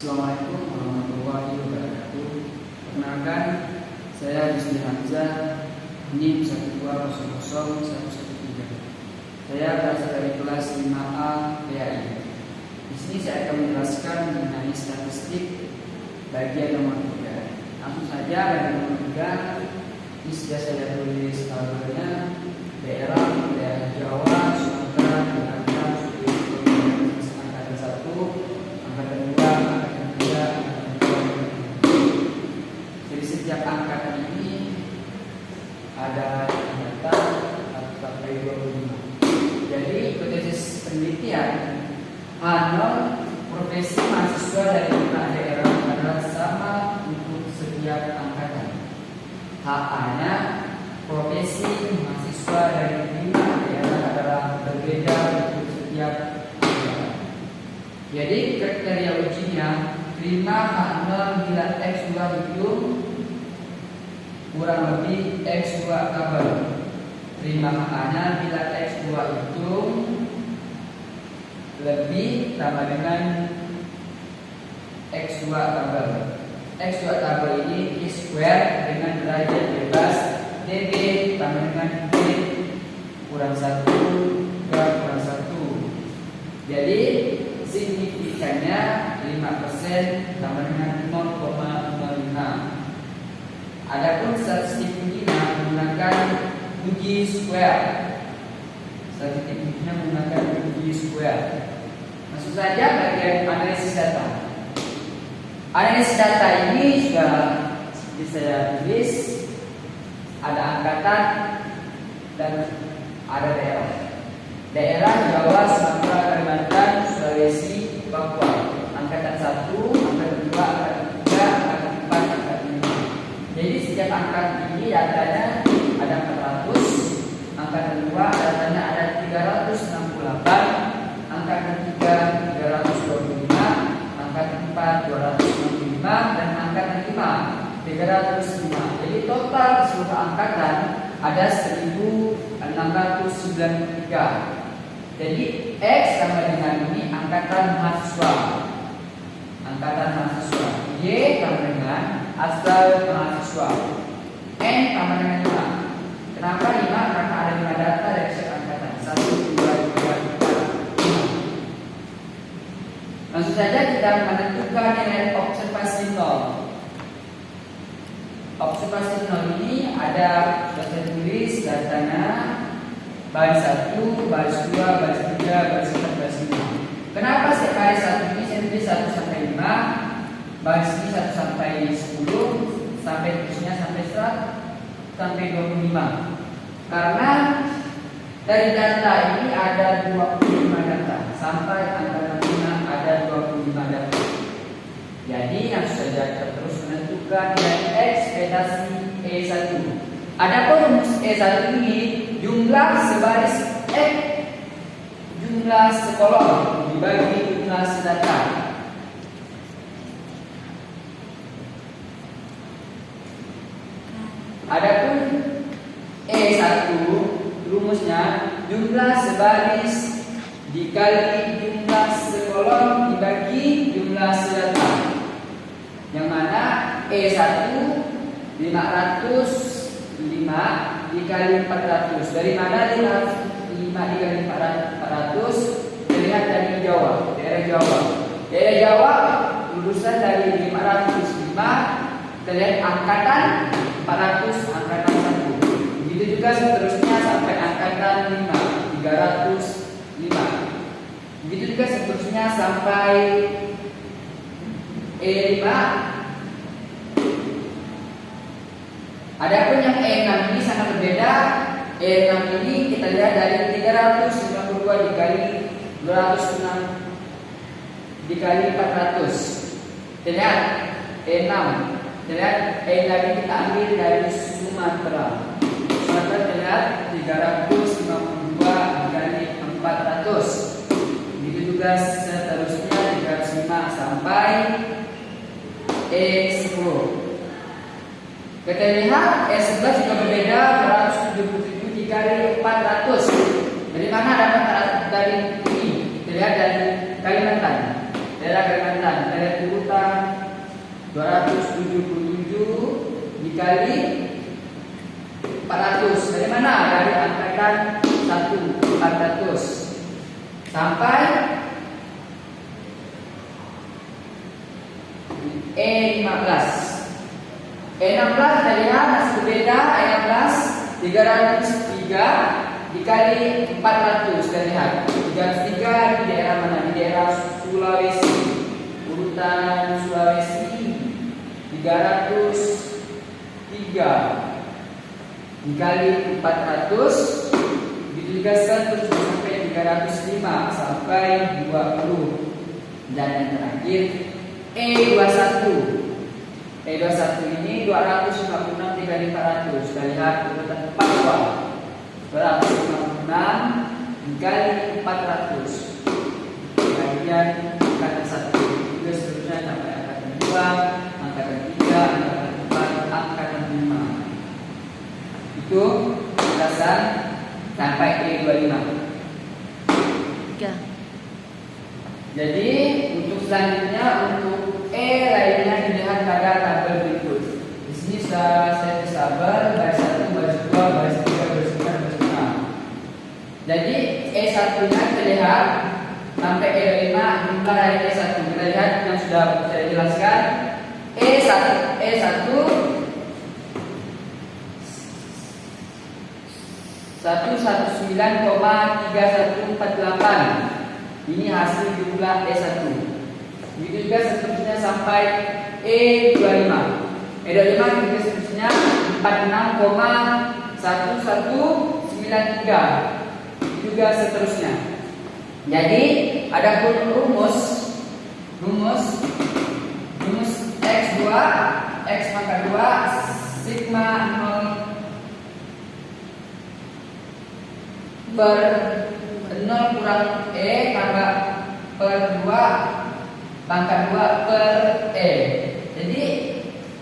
Assalamualaikum warahmatullahi wabarakatuh. Perkenalkan, saya Yusni Hamzah, NIM 1200113. Saya berasal dari kelas 5A PAI. Di sini saya akan menjelaskan mengenai statistik bagian nomor 3. Langsung saja bagian nomor 3. Ini sudah saya tulis tabelnya daerah Jawa, Sumatera, Banten, Sulawesi, angkatan 1, angkatan 2, angkatan 3, angkatan 4. Jadi setiap angkatan ini ada angkatan sampai 25. Jadi hipotesis penelitian H0 profesi mahasiswa dari 5 daerah adalah sama untuk setiap angkatan. HA-nya profesi mahasiswa dari 5 daerah adalah berbeda untuk setiap angkatan. Jadi kriteria ujinya terima H0 bila X2 hitung kurang lebih X2 kabel. Terima HA-nya bila X2 hitung lebih sama dengan X2 kabel. X2 kabel ini square dengan derajat bebas DB sama dengan D kurang 1 kurang 1. Jadi signifikannya 5% sama dengan 0,05. Adapun statistik ujinya menggunakan uji square. Statistik ujinya menggunakan uji square. Masuk saja bagian analisis data. Analisis data ini sudah seperti saya tulis, ada angkatan dan ada daerah. Daerah Jawa, Sumatera, Kalimantan, Sulawesi, Papua. Angkatan 1, angkatan 2, angkatan 3, angkatan 4, angkatan 5. Jadi setiap angkatan ini datanya ada 400, angkatan 2 datanya ada 368, angkatan 3 325, angkatan 4 265 dan angkatan 5 305. Jadi total seluruh angkatan ada 1693. Jadi X sama dengan ini angkatan mahasiswa. Angkatan mahasiswa. Y sama dengan asal mahasiswa. N sama dengan 5. Kenapa 5? Karena ada 5 data dari setiap angkatan. 1, 2, 3, 4, 5. Langsung saja kita menentukan nilai observasi 0. Observasi 0 ini ada sudah saya tulis datanya baris 1, baris 2, baris 3, baris 4, baris 5. Kenapa setiap baris 1 ini saya tulis 1 sampai 5, baris ini 1 sampai 10, sampai terusnya sampai 100 sampai 25. Karena dari data ini ada 25 data sampai angka 5 ada 25 data. Jadi langsung saja kita terus menentukan nilai ekspektasi E1. Adapun rumus E1 ini jumlah sebaris X jumlah sekolom dibagi jumlah sedata. Adapun E1 rumusnya jumlah sebaris dikali jumlah sekolom dibagi jumlah sedata. Yang mana E1 505 dikali 400. Dari mana 5 dikali 400? Terlihat dari Jawa, daerah Jawa. Daerah Jawa lulusan dari 505 terlihat angkatan 400 angkatan 1. Begitu juga seterusnya sampai angkatan 5 305. Begitu juga seterusnya sampai E5. Adapun yang E6 ini sangat berbeda. E6 ini kita lihat dari 352 dikali 206 dikali 400. Lihat E6. Lihat E6 kita ambil dari Sumatera. Sumatera terlihat 352 dikali 400. Begitu juga seterusnya 305 sampai E10. Kita lihat E11 juga berbeda 277 dikali 400. Dari mana dapat dari ini? Kita lihat dari Kalimantan. daerah Kalimantan, daerah Kuta, 277 dikali 400. Dari mana? Dari angkatan 1, 400 sampai E15. E16 kita lihat masih berbeda. E16 303 dikali 400. Kita lihat 303 di daerah mana? Di daerah Sulawesi. Urutan Sulawesi 303 dikali 400. Begitu juga seterusnya sampai 305 sampai 20. Dan yang terakhir E21. E21 ini 256 dikali 400. Kita lihat urutan 4 256 dikali 400. Kemudian angkatan 1 juga seterusnya sampai angkatan 2, angkatan 3, angkatan 4, angkatan 5. Itu berdasar sampai E25. Jadi untuk selanjutnya untuk E lainnya dilihat pada tabel berikut. Di sini sudah saya tabel baris 1, baris 2, baris 3, baris 4, baris 5. Jadi E1 nya terlihat sampai E5 jumlah dari E1. Kita lihat yang sudah saya jelaskan. E1 119,3148. Ini hasil jumlah E1. Begitu juga seterusnya sampai E25. E25 juga seterusnya 46,1193. Juga seterusnya. Jadi ada pun rumus X2 X pangkat 2 sigma 0 per 0 kurang E tambah per 2 pangkat 2 per E. Jadi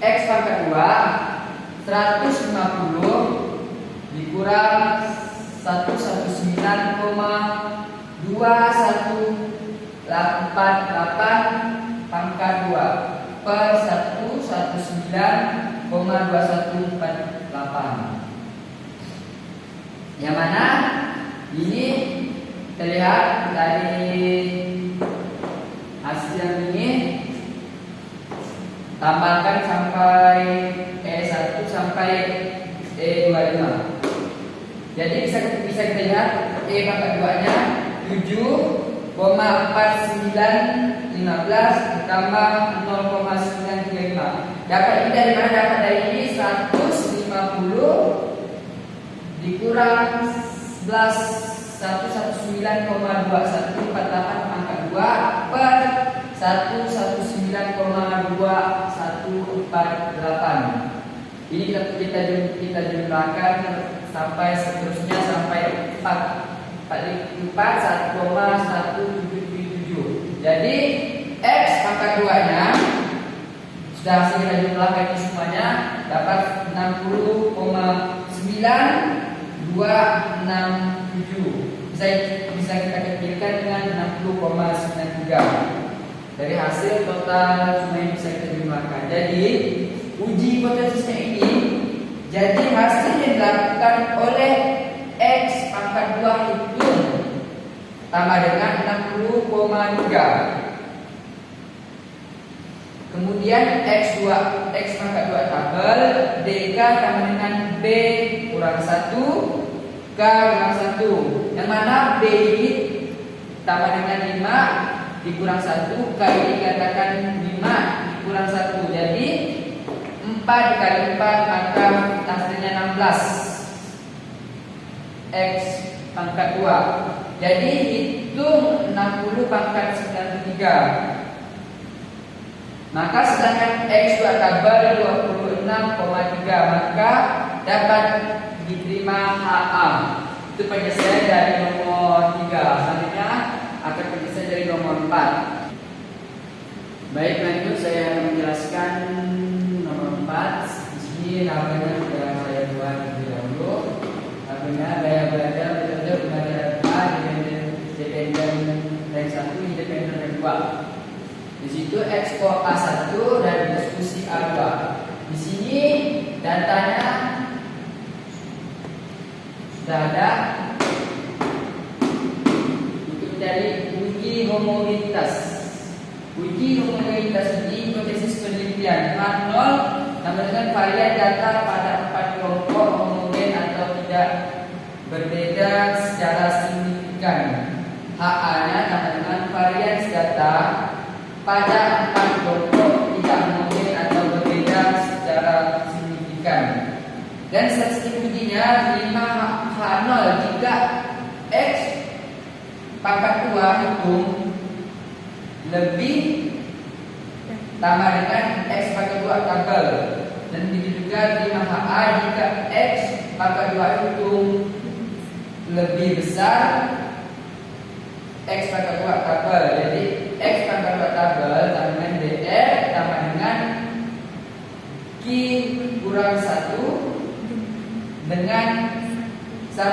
X pangkat 2 150 dikurang 119,2188 pangkat 2 per 119,2148. Yang mana ini terlihat dari hasil yang ini, tambahkan sampai E1 sampai E25. Jadi bisa kita lihat E pangkat 2 nya 7,4915 ditambah 0,935. Dapat ini dari mana? Dapat dari ini 150 dikurang 119,2148 pangkat 2 per 119,2148. Ini kita jumlahkan sampai seterusnya sampai 1,177. Jadi X pangkat 2 nya sudah hasil kita jumlahkan ini semuanya dapat 60,9267. Bisa kita kecilkan dengan 60,93. Dari hasil total semua yang bisa kita jumlahkan. Jadi uji hipotesisnya ini jadi hasil yang dilakukan oleh X pangkat 2 itu tambah dengan 60,3. Kemudian X pangkat 2 tabel DK tambah dengan B kurang 1 K kurang 1. Yang mana B ini tambah dengan 5 dikurang 1, K ini dikatakan 5 dikurang 1. Jadi 4 dikali 4 maka hasilnya 16 X pangkat 2. Jadi hitung 60 pangkat 93. Maka sedangkan X2 tabel 26,3 maka dapat diterima HA. Itu penyelesaian dari nomor 3. Selanjutnya akan penyelesaian dari nomor 4. Baik, lanjut saya akan menjelaskan nomor 4. Di sini labelnya sudah saya buat terlebih dahulu. Labelnya gaya belajar metode pembelajaran A, independen rank 1, independen rank 2. Di situ ekspor A1 dan diskusi distribusi A2. Di sini datanya sudah ada. Untuk mencari uji homogenitas. Uji homogenitas ini hipotesis penelitian H0 sama dengan varian data pada 4 kelompok homogen atau tidak berbeda secara signifikan. HA-nya sama dengan varian data pada 4 kelompok tidak homogen atau berbeda secara signifikan. Dan statistik ujinya 5H0 jika X pangkat 2 hitung lebih tambah dengan X pangkat 2 tabel. Dan begitu juga 5HA jika X pangkat 2 hitung lebih besar X pangkat 2 tabel. Jadi X pangkat 2 tabel tambah dengan DF tambah dengan Q kurang 1 dengan 1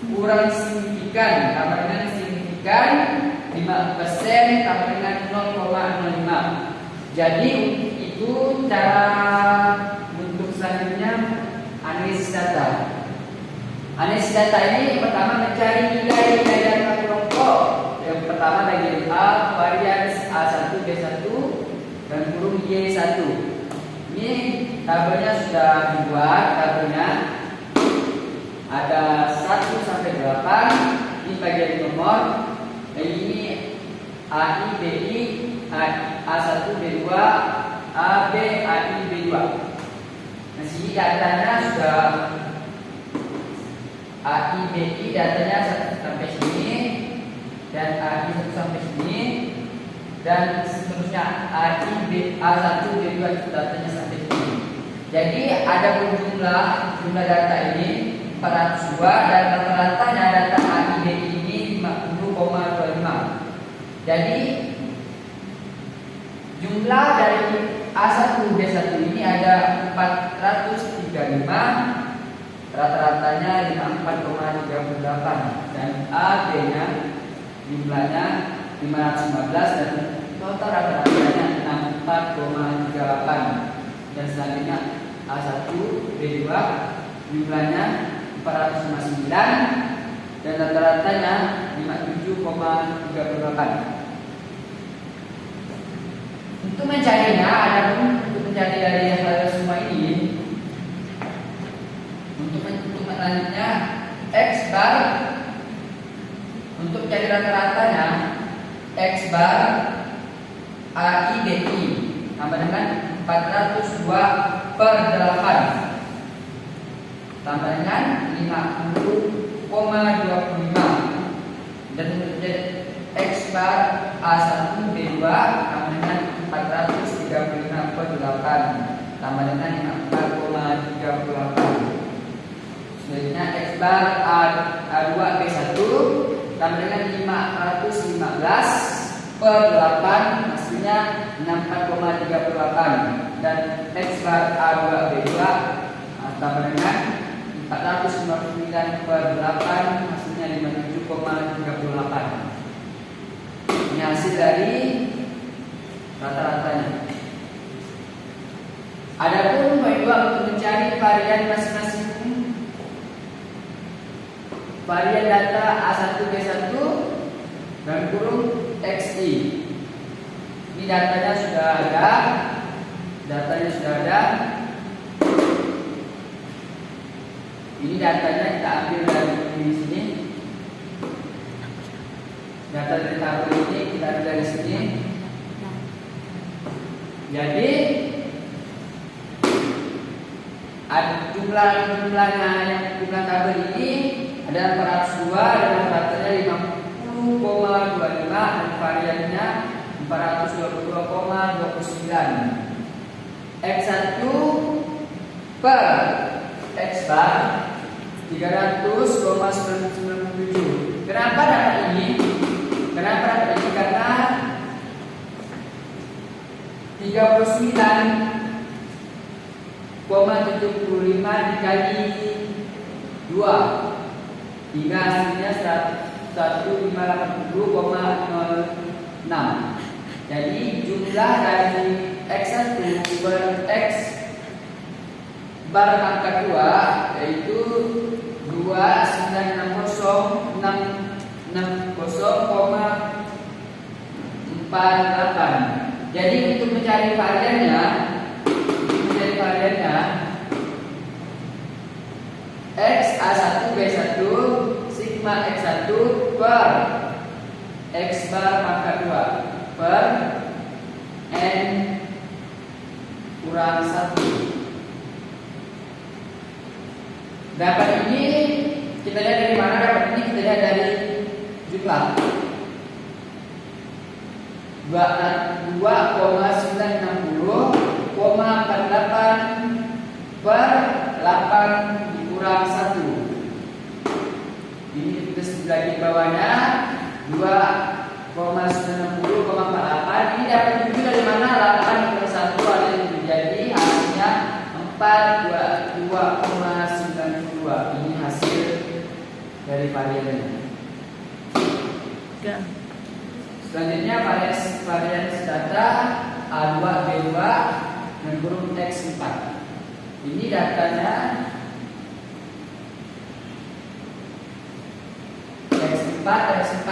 kurang signifikan tambah dengan signifikan 5% tambah dengan 0,05. Jadi itu cara untuk selanjutnya analisis data. Analisis data ini pertama mencari nilai-nilai data kelompok. Yang pertama bagian A, varian A1, B1 dan kurung Y1. Ini tabelnya sudah dibuat. Tabelnya ada 1 sampai 8. Ini bagian nomor. Ini AI, BI, A1, B2, AB, AI, B2. Nah, sini datanya sudah AI, BI datanya 1 sampai sini dan AI 1 sampai sini dan seterusnya AI, A1, B2 datanya sampai sini. Jadi ada jumlah data ini 402 dan rata-ratanya data AI, BI ini 50,25. Jadi jumlah dari A1, B1 ini ada 435, rata-ratanya 54,38 dan AB-nya jumlahnya 515 dan total rata-ratanya 64,38. Dan selanjutnya A1, B2 jumlahnya 459 dan rata-ratanya 57,38. Untuk mencarinya, untuk mencari dari hal semua ini, untuk selanjutnya X bar untuk cari rata-ratanya X bar AI BI sama dengan 402 per 8 tambah dengan 50,25 dan untuk X bar A1 B2 sama dengan 435 per 8 tambah dengan 54,38. Selanjutnya X bar A2 B1 tambah dengan 515 per 8 hasilnya 64,38 dan X bar A2 B2 tambah dengan 459 per 8 hasilnya 57,38. Ini hasil dari rata-ratanya. Adapun kedua untuk mencari varian masing-masing varian data A1 B1 dan kurung XI. Ini datanya sudah ada. Ini datanya kita ambil dari sini. Data dari tabel ini kita ambil dari sini. Jadi ada jumlahnya yang jumlah tabel ini ada 402 dan ratanya 50,25 dan variannya 422,29. X1 per X bar 300,997. Kenapa data ini? Karena 39,75 dikali 2 hingga hasilnya 1580,06. Jadi jumlah dari X1 per X bar pangkat 2 yaitu 2960,48. Jadi untuk mencari variannya X A1 B1 sigma X1 per X bar pangkat 2 per N kurang 1. Dapat ini kita lihat dari mana? Dapat ini kita lihat dari jumlah 2,960,48 per 8 dikurang 1. Ini tulis lagi di bawahnya 2,960,48. Ini dapat juga dari mana? 8 dikurang 1 ada yang menjadi hasilnya 422,92. Ini hasil dari variannya. Selanjutnya varian data A2 B2 dan grup X4. Ini datanya X4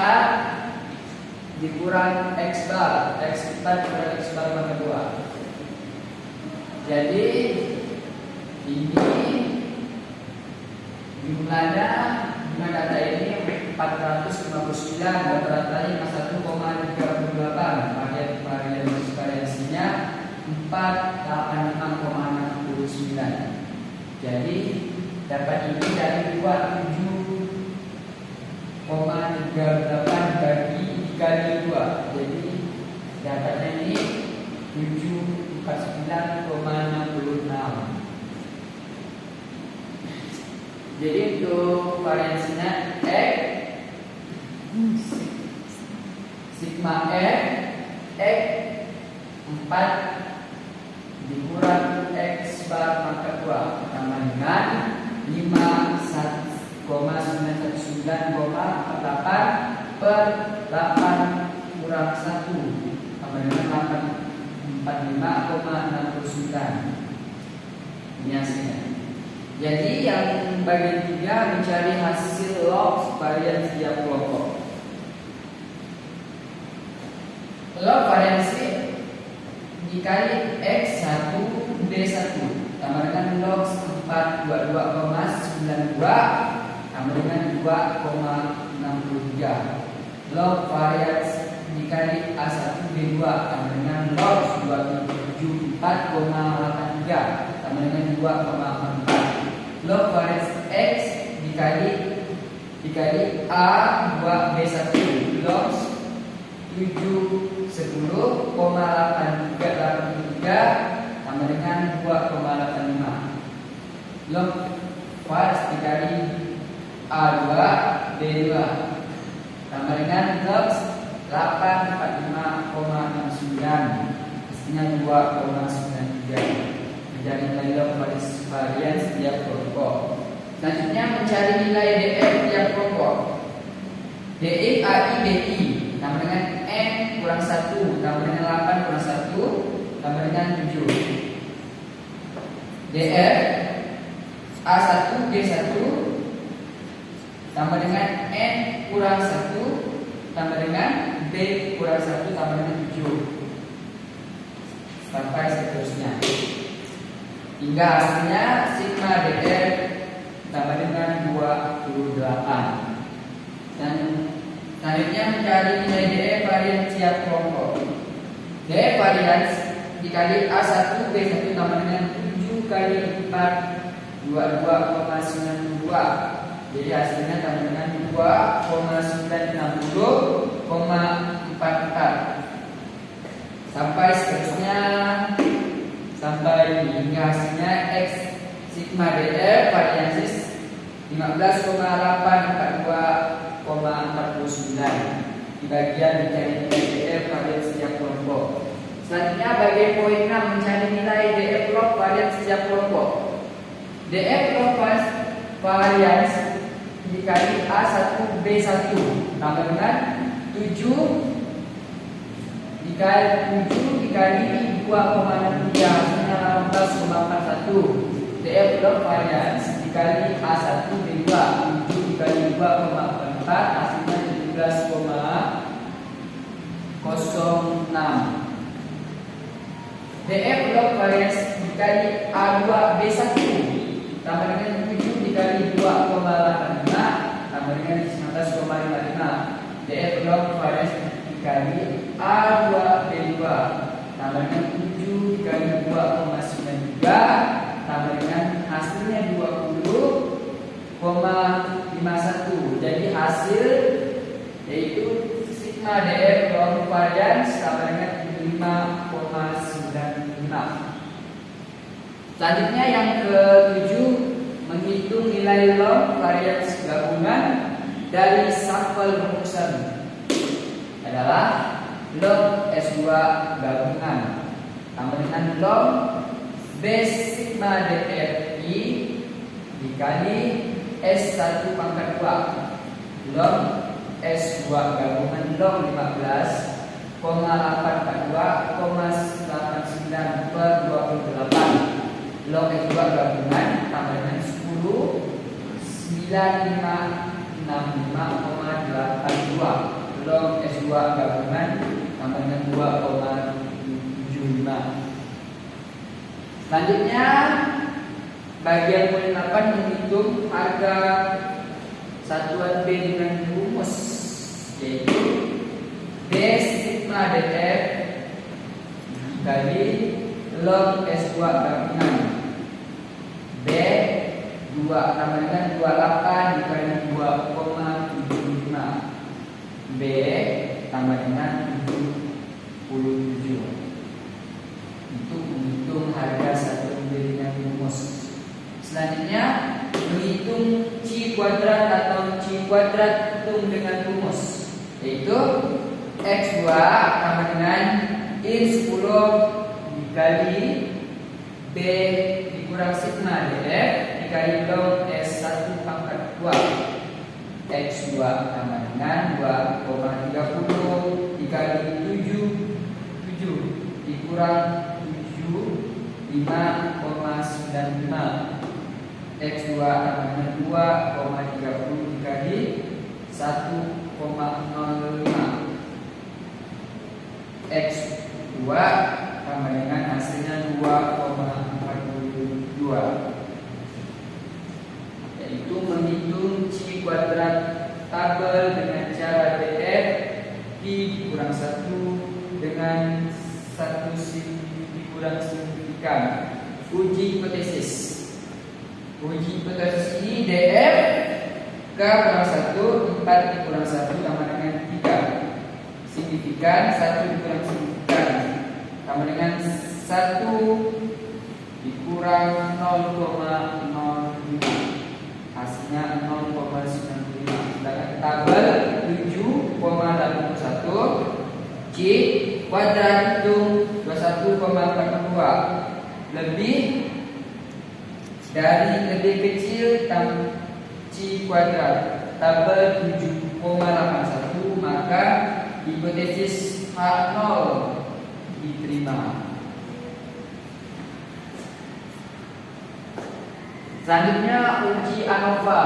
dikurang X bar kurang X bar pangkat 2. Jadi ini jumlahnya data ini 459 dan beratnya 51,38. Variansinya 486,69. Jadi dapat ini dari 27,38 dikali 2. Jadi dapatnya ini 749,66. Jadi untuk variansinya X sigma X 4 dikurang X bar pangkat 2 tambah dengan 51,919,48 per 8 kurang 1 tambah dengan 845,69. Ini hasilnya. Jadi yang bagian 3 mencari hasil log varian setiap kelompok. Log variansi dikali X1 B1 tambah dengan log 422,92 tambah dengan 2,63. Log variansi dikali A1 B2 tambah dengan log 274,83 tambah dengan 2,44. Log varians X dikali A2 B1 log 710,83 tambah dengan 2,85. Log varians dikali A2 B2 tambah dengan log 845,69 hasilnya 2,93. Mencari nilai log varian setiap kelompok. Selanjutnya mencari nilai DF setiap kelompok. DF AI DI tambah dengan N kurang 1 tambah dengan 8 kurang 1 tambah dengan 7. DF A1 D1 tambah dengan N kurang 1 tambah dengan D kurang 1 tambah dengan 7 sampai seterusnya hingga hasilnya sigma DF tambah dengan 28. Dan selanjutnya mencari nilai DF varian setiap kelompok. DF varian dikali A1 B1 tambah dengan 7 kali 4 22,92. Jadi hasilnya tambah dengan 2,960,44 sampai seterusnya sampai hingga hasilnya X sigma DF variansis 15,842,49 di bagian mencari nilai DF varian setiap kelompok. Selanjutnya bagian poin 6 mencari nilai DF log varian setiap kelompok. DF log varians dikali A1 B1 tambah dengan 7 dikali 7 dikali 2,63 hasilnya 18,41. DF log varians dikali A1 B2 7 dikali 2,4 hasilnya 17,06. DF log varians dikali A2 B1 tambah dengan 7 dikali 2,85 tambah dengan 19,55. DF log varians dikali A2 B2 tambah dengan 7 dikali 2,93 tambah dengan hasilnya 20,51. Jadi hasil yaitu sigma DF log varians tambah dengan 5,95. Selanjutnya yang ke-7, menghitung nilai log varians gabungan dari sampel rumusan adalah log S2 gabungan tambah dengan log B sigma DFI dikali S1 pangkat 2 log S2 gabungan log 15,842,89 per 28 log S2 gabungan tambah dengan 10 9565,82 log S2 gabungan tambah dengan 2,75. Selanjutnya bagian poin 8 menghitung harga satuan B dengan rumus yaitu B sigma DF dikali log S2 gabungan B 2 tambah dengan 28 dikali 2,75 B tambah dengan 77 untuk menghitung harga satuan B dengan rumus. Selanjutnya menghitung C kuadrat atau C kuadrat hitung dengan rumus yaitu X2 tambah dengan in 10 dikali B dikurang sigma DF dikali log S1 pangkat 2 X2 tambah dengan 2,30 dikali 7 dikurang 7 5,95 X2 tambah dengan 2,30 dikali 1,05 X2 tambah dengan hasilnya 2,42 yaitu menghitung C kuadrat tabel dengan cara DF dikurang 1 dengan 1 dikurang signifikan. Uji hipotesis. Uji hipotesis ini DF K kurang 1 4 dikurang 1 tambah dengan 3 signifikan 1 dikurang signifikan tambah dengan 1 dikurang 0,05 hasilnya 0,95. Sedangkan tabel 7,81 C kuadrat hitung 21,42 lebih dari lebih kecil C kuadrat tabel 7,81 maka hipotesis H0 diterima. Selanjutnya uji ANOVA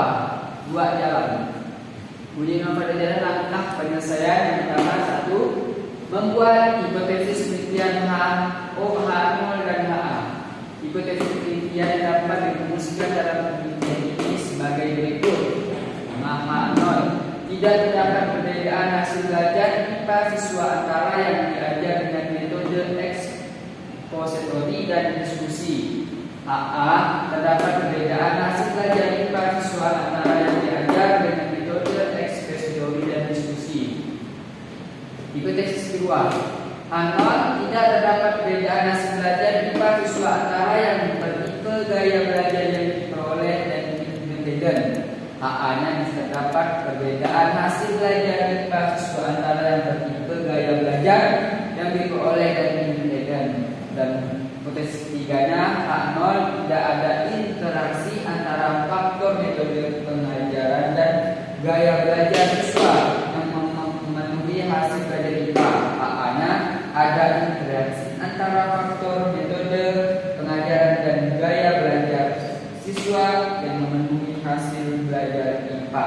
2 jalan. Uji ANOVA 2 jalan langkah penyelesaian yang pertama 1. Membuat hipotesis penelitian H0 dan HA. Hipotesis penelitian dapat dirumuskan dalam penelitian ini sebagai berikut. H0 tidak terdapat perbedaan hasil belajar IPA siswa antara yang diajar dengan metode ekspositori dan diskusi. HA terdapat perbedaan hasil belajar IPA siswa antara yang diajar dengan metode ekspositori dan diskusi. Hipotesis kedua, H0 tidak terdapat perbedaan hasil belajar IPA siswa antara yang bertipe gaya belajar yang diperoleh dan independen. HA-nya terdapat perbedaan hasil belajar IPA siswa antara yang bertipe gaya belajar yang diperoleh dan independen. Dan hipotesis ketiganya, H0 tidak ada interaksi antara faktor metode pengajaran dan gaya belajar siswa yang memenuhi hasil belajar IPA. HA-nya ada interaksi antara faktor metode pengajaran dan gaya belajar siswa yang memenuhi hasil belajar IPA.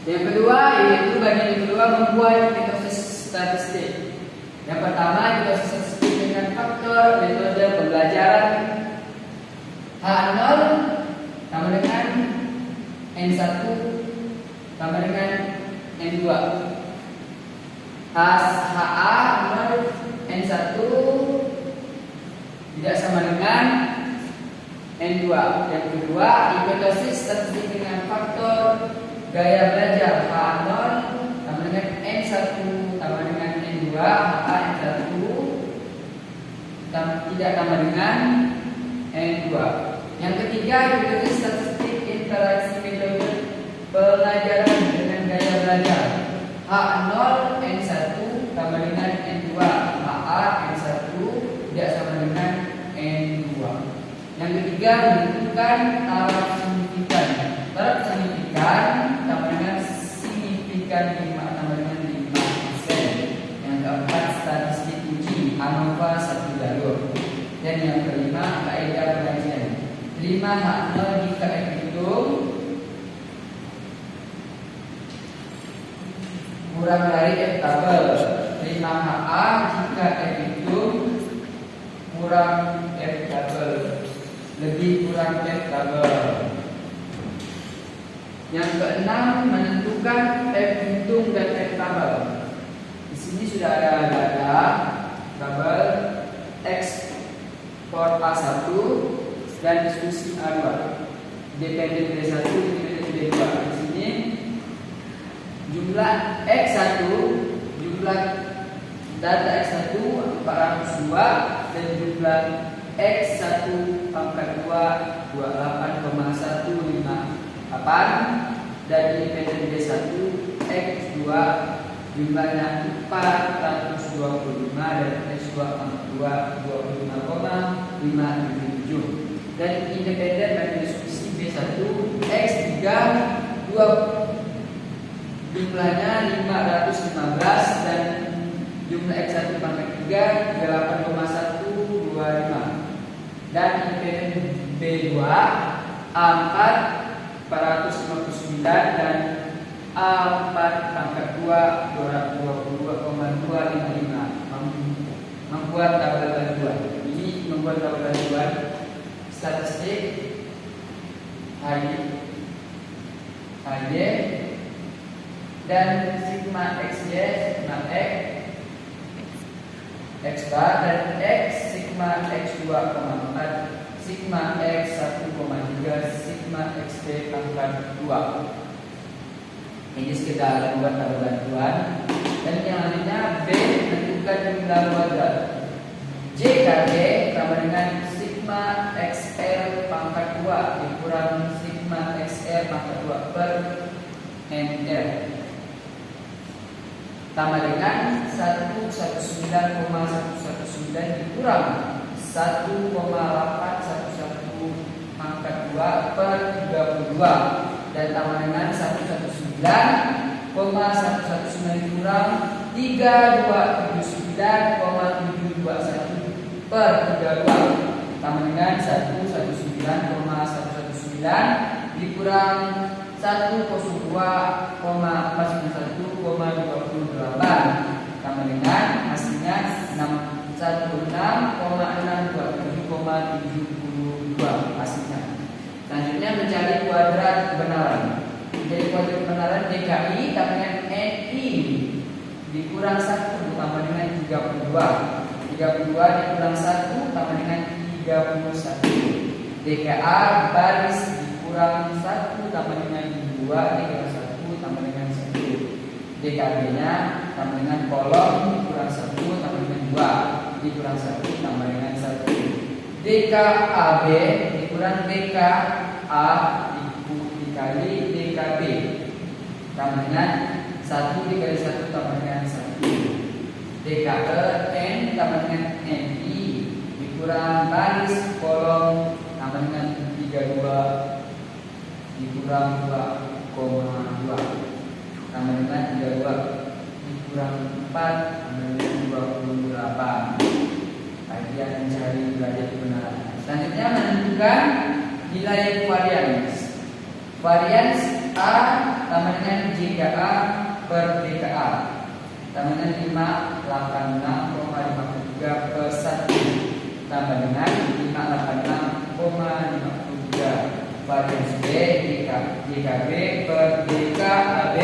Yang kedua, yaitu bagian yang kedua, membuat metode statistik. Yang pertama, metode statistik dengan faktor metode pembelajaran H0 sama dengan N1 sama dengan N2. HA 0 N1 tidak sama dengan N2. Yang kedua, hipotesis statistik dengan faktor gaya belajar H0 sama dengan N1 sama dengan N2. HA N1 tidak sama dengan N2. Yang ketiga, hipotesis statistik interaksi metode pengajaran dengan gaya belajar H0 N1 sama dengan N2. HA N1 tidak sama dengan N2. Yang ketiga, menentukan taraf signifikan. Taraf signifikan sama dengan signifikan 5 sama dengan 5%. Yang keempat, statistik uji ANOVA 1 jalur. Dan yang kelima, kaidah pengajian. 5 H0 jika hitung kurang dari F tabel. 5 HA jika F hitung kurang F tabel, lebih kurang F tabel. Yang keenam, menentukan F hitung dan F tabel. Di sini sudah ada data tabel ekspor A1 dan diskusi A2, dependen D1, dependen D2. Di sini jumlah X1, jumlah data X1 402 dan jumlah X1 pangkat 2 28,158 dan independen D1 X2 jumlahnya 425 dan X2 pangkat 2 25,577 dan independen dari diskusi B1 X3 jumlahnya 515 dan jumlah X1 pangkat 3 8,125 dan independen B2 A4 459 dan A4 pangkat 2 222,255 membuat tabel bantuan. Ini membuat tabel bantuan statistik HY dan sigma XY, sigma X, X bar dan X, sigma X2,4, sigma X1,3, sigma XP pangkat 2. Ini sekedar buat tabel bantuan. Dan yang lainnya B, menentukan jumlah kuadrat. JKT sama dengan sigma XR pangkat 2 dikurang sigma XR pangkat 2 per NR sama dengan 119,119 dikurang 1,811 pangkat 2 per 32 dan sama dengan 119,119 dikurang 3279,721 per 32 sama dengan 119,119 dikurang 102,491,28 sama dengan hasilnya 106,627,72 hasilnya. Selanjutnya mencari kuadrat kebenaran. Jadi kuadrat kebenaran DKI sama dengan NI dikurang 1 sama dengan 32 dikurang 1 sama dengan 31 DKA baris dikurang 1 sama dengan 2 dikurang 1 sama dengan 1 DKB nya sama dengan kolom dikurang 1 sama dengan 2 dikurang 1 sama dengan 1 DKAB dikurang DKA dikali DKB sama dengan 1 dikali 1 sama dengan 1 DKN sama dengan NI dikurang baris kolom sama dengan 32 dikurang 2,2 sama dengan 32 kurang 4 sama dengan 28. Bagian mencari derajat kebenaran. Selanjutnya menentukan nilai varians. Varians A sama dengan JKA per DKA sama dengan 586,53 per 1 tambah dengan 586,53. Varians B DKB per DKAB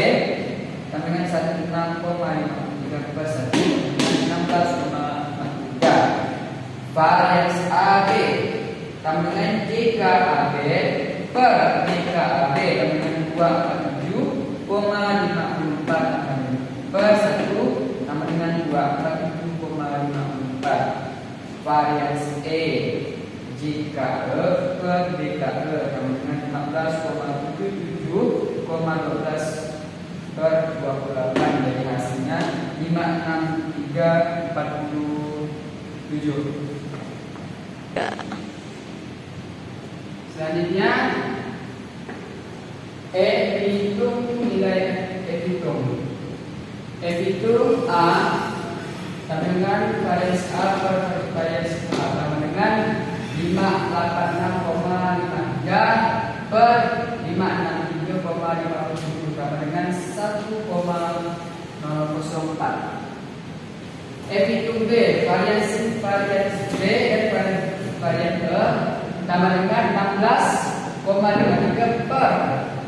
sama dengan 16,53 per 1 dengan 16,53. Varians AB sama dengan DKAB per DKAB sama dengan 247,54 per 1 sama dengan 247,54. Varians E JKE per DKE sama dengan 15,77,12 per 28. Jadi hasilnya 563,47. Selanjutnya hitung nilai hitung A sama dengan varians A per varians A sama dengan 586,53 per 563,57 sama dengan 1,004. hitung B varians B dan varian E sama dengan 16,53 per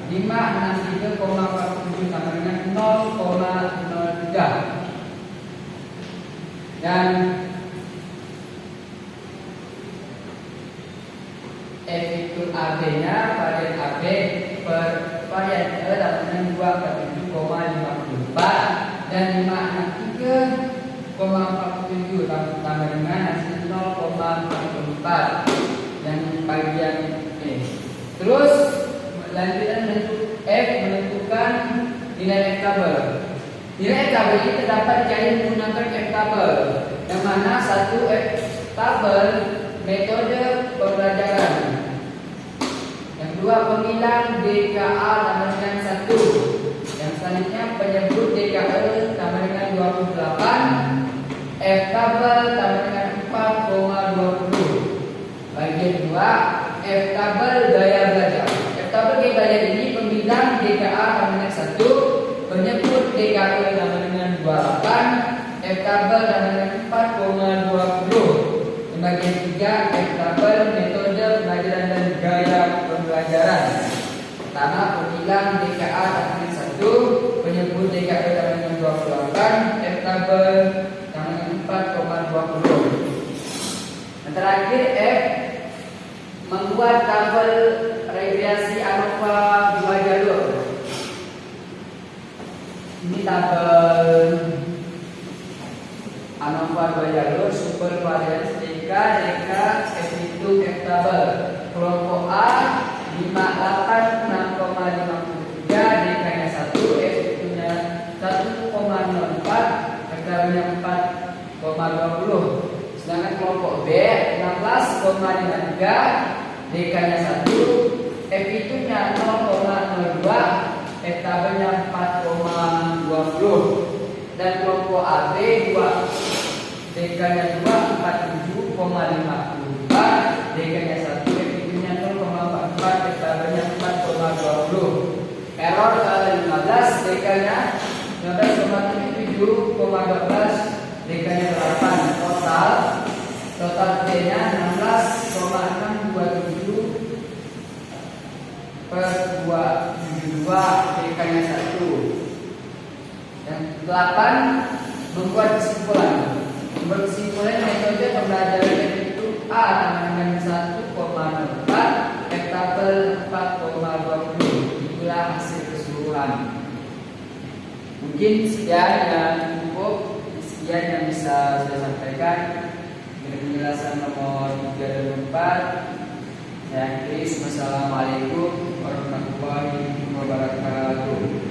563,47 sama dengan 0,03. Dan hitung AB nya varian AB per varian E sama dengan 247,54 dan 563,47 tambah dengan hasil 0,44 dan bagian E. Terus lanjutkan menentukan nilai F tabel. Nilai F tabel ini terdapat dicari menggunakan F tabel, yang mana satu F tabel metode pembelajaran, yang kedua pemilang DKA sama dengan 1, yang selanjutnya penyebut DKE sama dengan 28, F tabel sama dengan 4,20. Bagian 2 F tabel gaya belajar. F tabel gaya belajar ini pembilang DKA sama dengan 1, penyebut DKE sama dengan 28, F tabel sama dengan 4,20. Bagian 3 F tabel metode pembelajaran dan gaya pembelajaran. Pertama pembilang DKA sama dengan 1, penyebut DKE sama dengan 28, F tabel sama dengan 4,20. Dan terakhir F membuat tabel regresi ANOVA 2 jalur. Ini tabel ANOVA 2 jalur super varians DK F hitung F tabel. Kelompok A 586,53 DK nya 1, F hitungnya 1,04, F tabelnya 4,20. Sedangkan kelompok B 16,53 DK nya 1, F hitungnya 0,02, F tabelnya 4,20. Dan kelompok AB 2 DK nya 2 47,54, DK nya 1, F hitungnya 0,44, F tabelnya 4,20. Error ke 15 DK nya 15,77,12, DK nya 8. Total D nya 16,627 per 272, DK nya 1. Dan 8 membuat kesimpulan. Membuat kesimpulan metode pembelajaran itu A sama dengan 1,04, F tabel 4,20. Itulah hasil keseluruhan. Mungkin sekian yang cukup, sekian yang bisa saya sampaikan. Penjelasan nomor 3 dan 4. Saya akhiri. Wassalamualaikum warahmatullahi wabarakatuh.